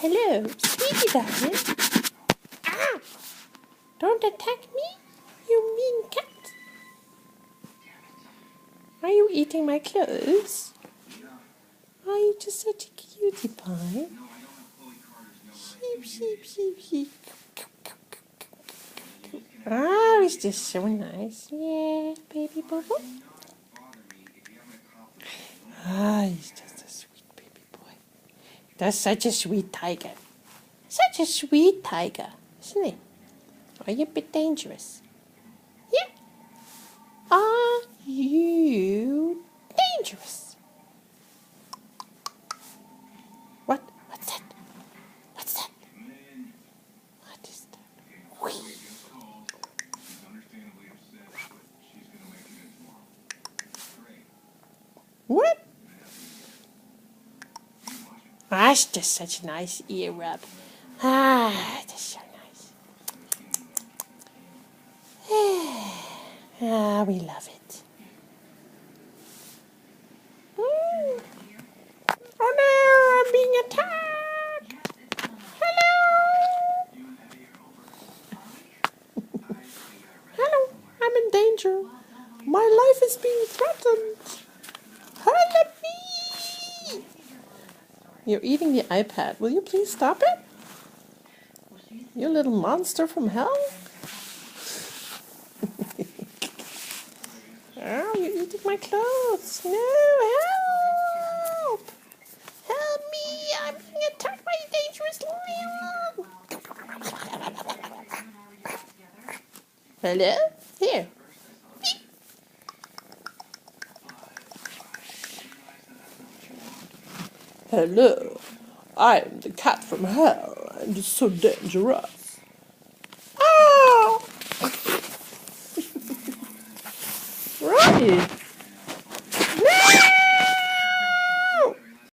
hello, sweetie darling. Ah! Don't attack me, you mean cat. Are you eating my clothes? Are you just such a cutie pie? Sheep, sheep, sheep, sheep. Oh, he's just so nice. Yeah, baby boo-boo. Ah, he's just a sweet baby boy. That's such a sweet tiger. Such a sweet tiger, isn't he? Are you a bit dangerous? Yeah. Are you dangerous? What? What's that? What's that? What is that? Whee! What? That's just such a nice ear rub. Ah, that's so nice. Ah, we love it. Mm. Oh no, I'm being attacked. Hello. Hello, I'm in danger. My life is being threatened. Help me. You're eating the iPad. Will you please stop it? You little monster from hell. Oh, you're eating my clothes. No, help! Help me! I'm being attacked by a dangerous lion. Hello? Here. Hello. I'm the cat from hell, and it's so dangerous. Ah! Right.